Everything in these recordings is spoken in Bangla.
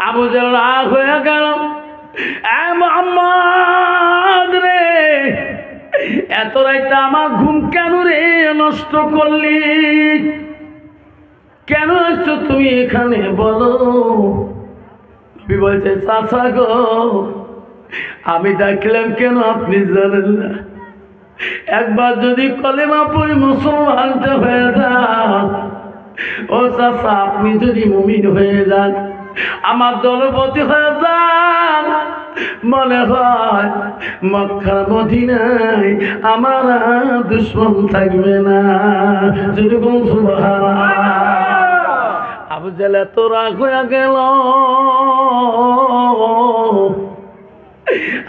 আবু জেহেল রাগ হয়ে গেল, এ মুহাম্মদ রে, এত রাইতে আমার ঘুম কেন রে নষ্ট করলি? কেন আসছো তুমি এখানে বলো? নবী বলছে, চাচা গো, আমি ডাকলাম কেন আপনি জানেন না? একবার যদি কলেমা পড়ে মুসলমানটা হয়ে যান, ও চাচা আপনি যদি মুমিন হয়ে যান, আমার দলপতি হয়ে যান, মনে হয় মক্কার মদিনায় আমার দুশমন থাকবে না। যেরকম সুবহানাল্লাহ। আবু জেহেল এত রাগ হয়ে গেল,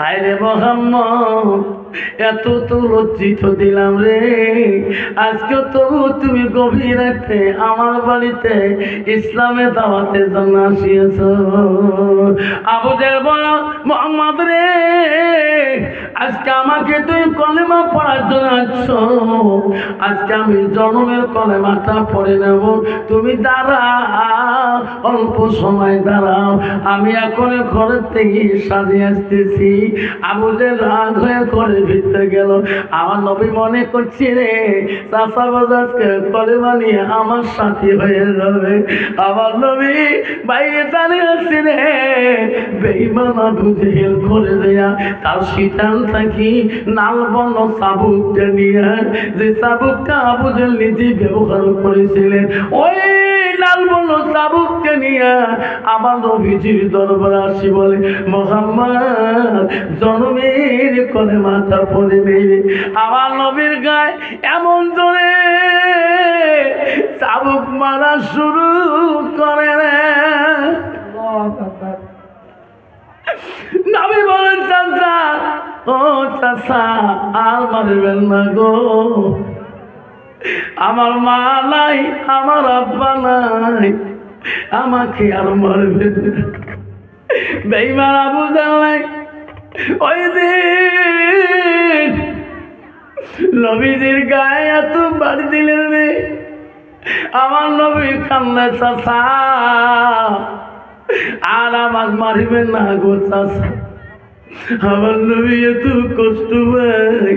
আরে মুহাম্মদ, এত তো লজ্জিত দিলাম রে, আজকে তবু তুমি গভীর রাতে আমার বাড়িতে ইসলামে দাওয়াতের জন্য আসিয়েছ। আবু জেহেল বল, মুহাম্মদ রে, আজকে আমাকে তুই কলেমা পড়ার জন্য আসছো, আজকে আমি জন্মের কলেমাটা পড়ে নেব, তুমি দাঁড়াও, অল্প সময় দাঁড়াও, আমি এখন ঘরের থেকে সাজিয়ে আসতেছি। আবু জেহেল রাগ হয়ে ঘরের ভিতরে গেল। আমার নবী মনে করছে রে, চাচা বাজাজকে কলেমা নিয়ে আমার সাথী হয়ে যাবে। আমার নবী বাইরে দাঁড়িয়ে আসছে রে, বেঈমান আবু জেহেল ঘরে দেয়া তার শীতান থাকি নালবন চাবুকটা নিয়ে, যে চাবুকটা আবু জেহেল নিজে ব্যবহার করেছিলেন, ওই লালবন চাবুককে নিয়ে আমার নবীজির দরবারে আসি বলে, মুহাম্মদ জন্মের কলেমাটা পড়ে নেবে। আমার নবীর গায়ে এমন জোরে চাবুক মারা শুরু করে রে। নবী বলেন, চাচা, ও চাচা, আর মারবেন না গো, আমার মা নাই, আমার আব্বা নাই, আমাকে আর মারবেন না। বেঈমান আবু জেহেল ওই দিন নবীজির গায়ে এত বাড়ি দিলেন রে, আমার নবী কান্না, চাচা আর আমার মারিবেন না গো চাচা, আমার নবী এত কষ্ট পায়।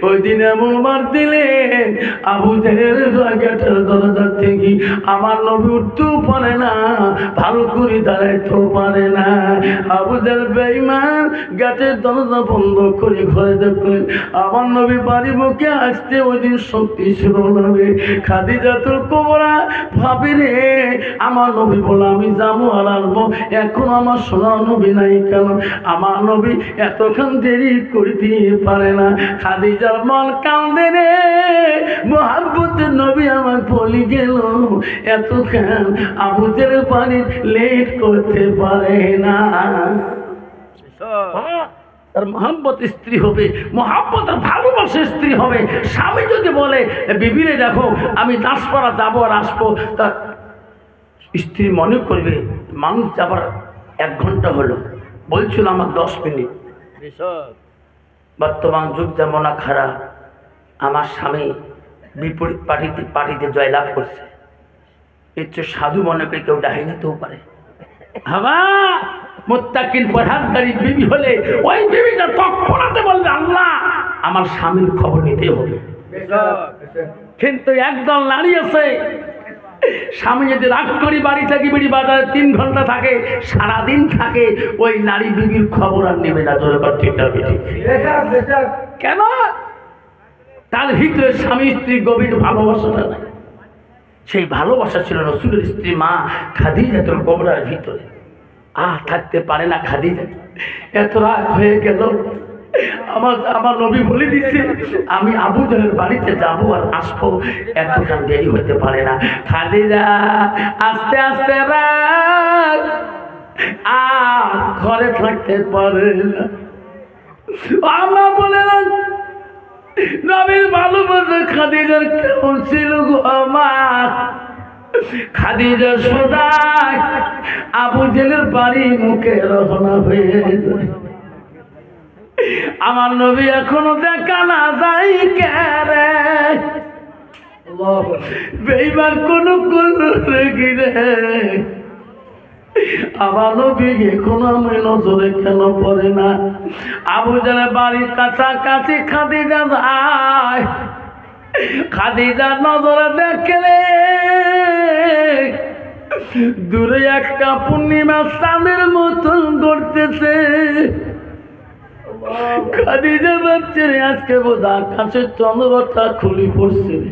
ওই দিন এমন মার দিলেন, আবু জেহেল গেটের দরজা থেকে আমার নবী উঠতেও পারে না, ভালো করে দাঁড়াইতেও পারে না। আবু জেহেল বেঈমান গেটের দরজা বন্ধ করে ঘরে দেখলেন, আমার নবী বাড়ি মুখে আসতে ওই দিন শক্তি ছিল না রে। খাদিজাতুল কুবরা ভাবি রে, আমার নবী বলে আমি যাবো আর আসবো, এখন আমার সোনার নবী নাই কেন? আমার নবী এতক্ষণ দেরি করতে পারে না। খাদিজার মন কান্দে রে, মুহাব্বতের নবী আমার বলি গেল, এতক্ষণ আবু জেহেল বাড়ি লেট করতে পারে না। তার মহব্বত স্ত্রী হবে, মহব্বত আর ভালোবাসার স্ত্রী হবে। স্বামী যদি বলে, বিবিরে দেখো আমি দাসপাড়া যাবো আর আসবো, তার স্ত্রী মনে করবে মানুষ যাবার 1 ঘন্টা হলো, বলছিল আমার 10 মিনিট। বর্তমান যুগ যেমন খারাপ, আমার স্বামী বিপরীত পার্টিতে জয়লাভ করছে, এর চেয়ে সাধু মনে করে কেউ ডাহি নিতেও পারে। হাওয়া মুত্তাকিন পরহেজগারী বিবি হলে ওই বিবিটা তৎক্ষণাৎ বলবে, আল্লাহ আমার স্বামীর খবর নিতে হবে। কিন্তু একদল নারী আছে, স্বামী যদি রাগ করি বাড়ি থেকে বিড়ি বাজারে 3 ঘন্টা থাকে, সারাদিন থাকে, ওই নারী বিবির খবর আর নেবে না। কেন? তার ভিতরে স্বামী স্ত্রীর গভীর ভালোবাসাটা নাই। সেই ভালোবাসা ছিল রাসূলের স্ত্রী মা খাদিজাতুল কুবরার ভিতরে। থাকতে পারে না খাদিজা, এত রাগ হয়ে গেল। আমার নবী বলে দিচ্ছে আমি আবু জেহেলের বাড়িতে যাবো আর আসবো, এতক্ষণ দেরি হতে পারে না। খাদিজা আস্তে আস্তে রাগ, ঘরে থাকতে পারে না। আমরা বলে না নবীর ভালোবাসা খাদিজার কেমন ছিল গো আমার। খাদিজা সদাই আবু জেহেলের বাড়ি মুখে রওনা হয়ে যায়। আমার নবী এখনো দেখা না যায় কেরে, বেঈমান কোন রে। আমার নবীকে কোনো আমি নজরে কেন পড়ে না? আবু জাহেল বাড়ির কাছাকাছি খাদিজা যায়, খাদিজা নজরে দেখে রে দূরে একটা পূর্ণিমা চাঁদের মতন করতেছে। খাদিজা ভাবছে রে আজকে বোধ আকাশের চন্দ্রটা খুলি পড়ছে রে।